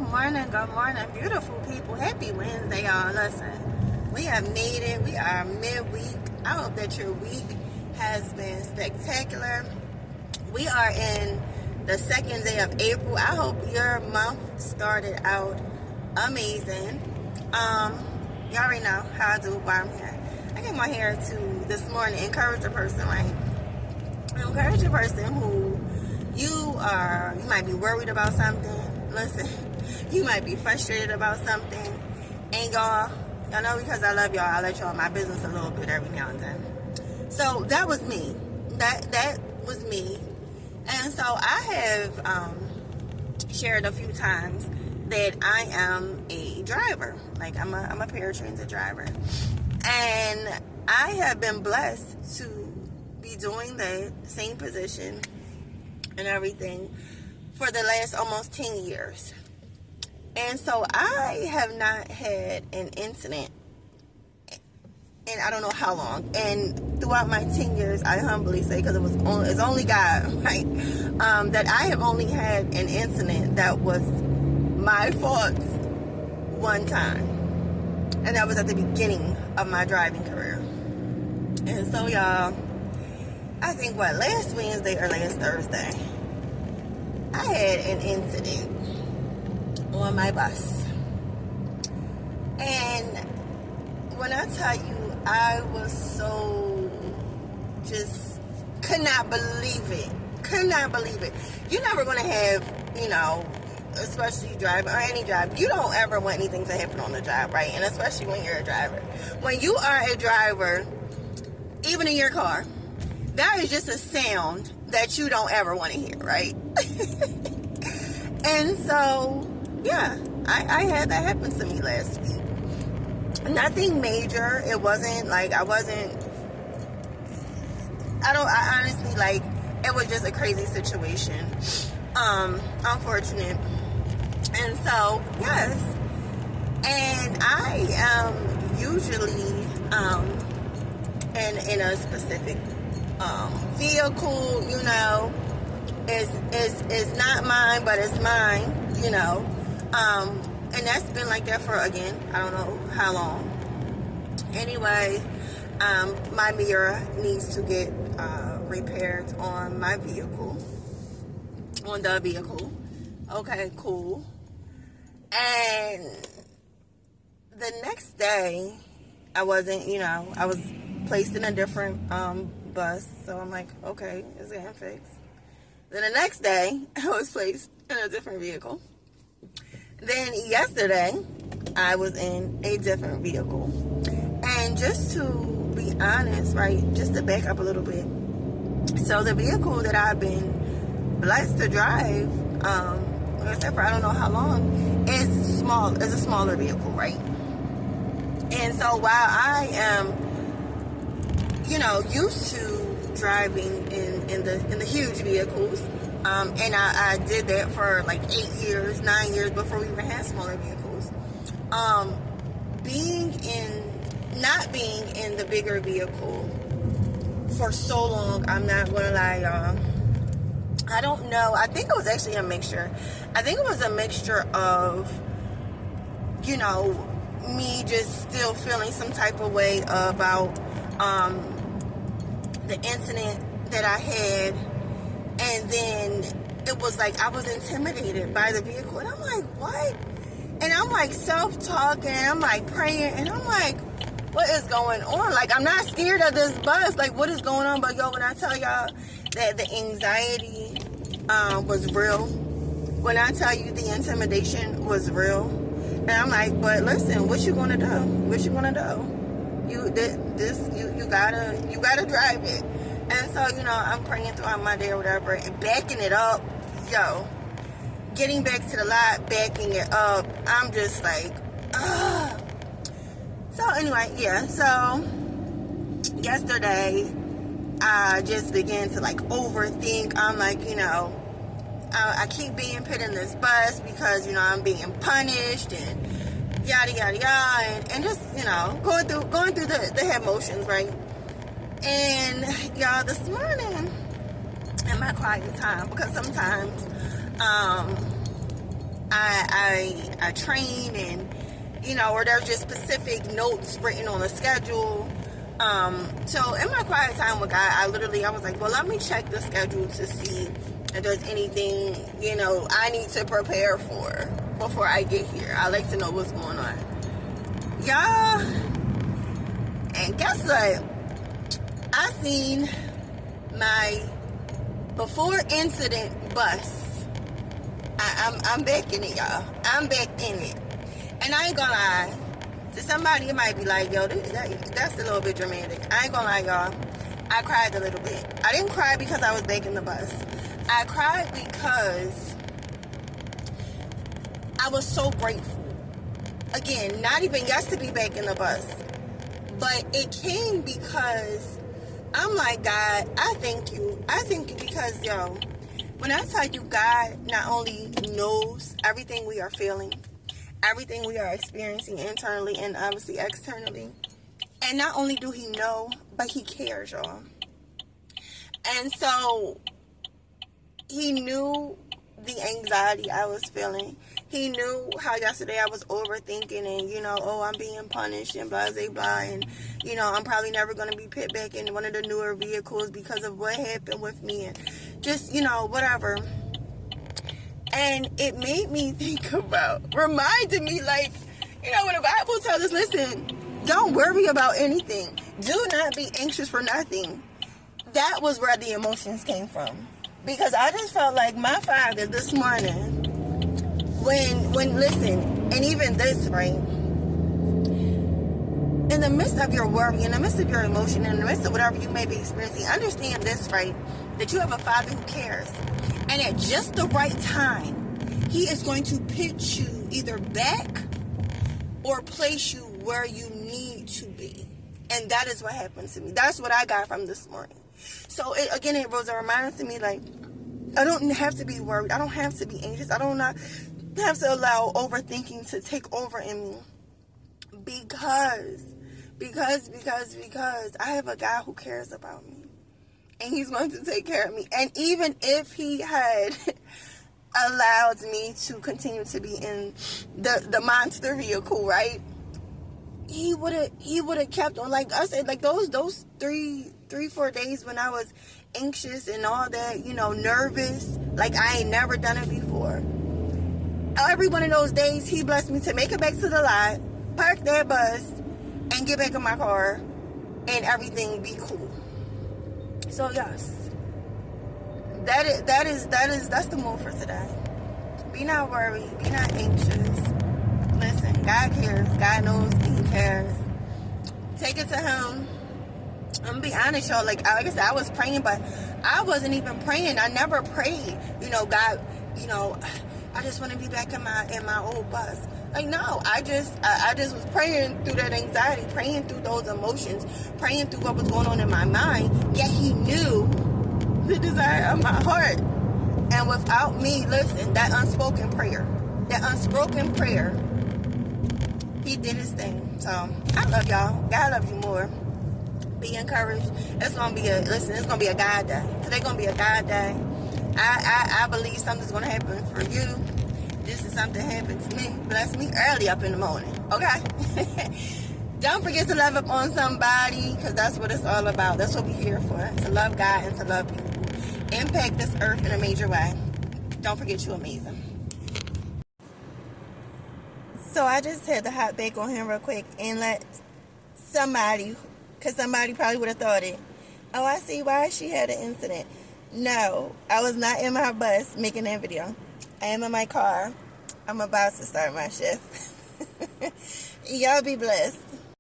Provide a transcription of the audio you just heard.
Good morning, beautiful people. Happy Wednesday, y'all. Listen, we have made it. We are midweek. I hope that your week has been spectacular. We are in the second day of April. I hope your month started out amazing. You already know how I do while I'm here. I came on here to this morning encourage a person, right? Encourage a person who you might be worried about something. Listen, you might be frustrated about something, and y'all know, because I love y'all, I let y'all my business a little bit every now and then. So that was me. That was me. And so I have shared a few times that I am a driver. Like I'm a paratransit driver, and I have been blessed to be doing the same position and everything for the last almost 10 years. And so I have not had an incident in I don't know how long. And throughout my 10 years, I humbly say, because it's only God, right? That I have only had an incident that was my fault one time. And that was at the beginning of my driving career. And so y'all, I think last Wednesday or last Thursday, I had an incident on my bus. And when I tell you, I was so just could not believe it. You're never going to have, especially driving or any job, you don't ever want anything to happen on the job, right? And especially when you're a driver. When you are a driver, even in your car, that is just a sound that you don't ever want to hear, right? And so, yeah, I had that happen to me last week. Nothing major. It wasn't like I honestly, it was just a crazy situation. Unfortunate. And so, yes. And I am usually in a specific vehicle, is not mine, but it's mine, and that's been like that for, again, I don't know how long. Anyway, my mirror needs to get repaired on my vehicle, on the vehicle. Okay, cool. And the next day, I wasn't, I was placed in a different bus, so I'm like, okay, it's getting fixed. Then the next day, I was placed in a different vehicle. Then yesterday, I was in a different vehicle. And just to be honest, right, just to back up a little bit. So the vehicle that I've been blessed to drive, except for I don't know how long, is a smaller vehicle, right? And so while I am, used to driving in the huge vehicles, and I did that for like 9 years before we even had smaller vehicles. Not being in the bigger vehicle for so long, I'm not gonna lie, y'all. I don't know. I think it was actually a mixture. I think it was a mixture of, me just still feeling some type of way about the incident that I had, and then it was like I was intimidated by the vehicle, and I'm like, what? And I'm like self-talking, I'm like praying, and I'm like, what is going on? Like, I'm not scared of this bus, like, what is going on? But yo, when I tell y'all that the anxiety was real, when I tell you the intimidation was real, and I'm like, but listen, what you gonna do? You gotta drive it. And so, I'm praying throughout my day or whatever, and backing it up, getting back to the lot, backing it up, I'm just like, ugh. So anyway, yeah, so yesterday, I just began to overthink. I'm like, I keep being put in this bus because, I'm being punished and yada, yada, yada, and just, going through the head motions, right? And y'all, this morning in my quiet time, because sometimes I train, and or there's just specific notes written on a schedule. So in my quiet time with God, I was like, well, let me check the schedule to see if there's anything I need to prepare for before I get here. I like to know what's going on, y'all. And guess what? I seen my before incident bus. I'm back in it, y'all. I'm back in it. And I ain't gonna lie. To somebody, it might be like, yo, that's a little bit dramatic. I ain't gonna lie, y'all. I cried a little bit. I didn't cry because I was back in the bus. I cried because I was so grateful. Again, not even just to be back in the bus. But it came because I'm like, God, I thank you. I thank you because, yo, when I tell you God not only knows everything we are feeling, everything we are experiencing internally and obviously externally, and not only do he know, but he cares, y'all. And so he knew the anxiety I was feeling. He knew how yesterday I was overthinking and, oh, I'm being punished and blah, blah, blah. And, I'm probably never going to be put back in one of the newer vehicles because of what happened with me. And just, whatever. And it made me think reminded me, like, when the Bible tells us, listen, don't worry about anything. Do not be anxious for nothing. That was where the emotions came from. Because I just felt like my Father this morning, when listen, and even this, right? In the midst of your worry, in the midst of your emotion, in the midst of whatever you may be experiencing, understand this, right? That you have a Father who cares. And at just the right time, he is going to pitch you either back or place you where you need to be. And that is what happened to me. That's what I got from this morning. So, it was a reminder to me, like, I don't have to be worried. I don't have to be anxious. I don't have to allow overthinking to take over in me. Because I have a God who cares about me. And he's going to take care of me. And even if he had allowed me to continue to be in the monster vehicle, right? He would have kept on, like I said, like those 3-4 days when I was anxious and all that, nervous, like I ain't never done it before. Every one of those days, he blessed me to make it back to the lot, park that bus, and get back in my car, and everything be cool. So yes, that's the move for today. Be not worried, be not anxious. Listen, God cares, God knows, he cares. Take it to him. I'm gonna be honest, y'all. Like I said, I was praying, but I wasn't even praying. I never prayed. God, I just want to be back in my old bus. Like no, I just was praying through that anxiety, praying through those emotions, praying through what was going on in my mind. Yet he knew the desire of my heart. And without me, listen, that unspoken prayer, he did his thing. So I love y'all. God loves you more. Be encouraged. It's gonna be a God day. Today's gonna be a God day. I believe something's gonna happen for you. This is something happened to me. Bless me early up in the morning. Okay. Don't forget to love up on somebody, because that's what it's all about. That's what we're here for. To love God and to love people. Impact this earth in a major way. Don't forget you're amazing. So I just had to hop back on him real quick and let somebody, because somebody probably would have thought it. Oh, I see why she had an incident. No, I was not in my bus making that video. I am in my car. I'm about to start my shift. Y'all be blessed.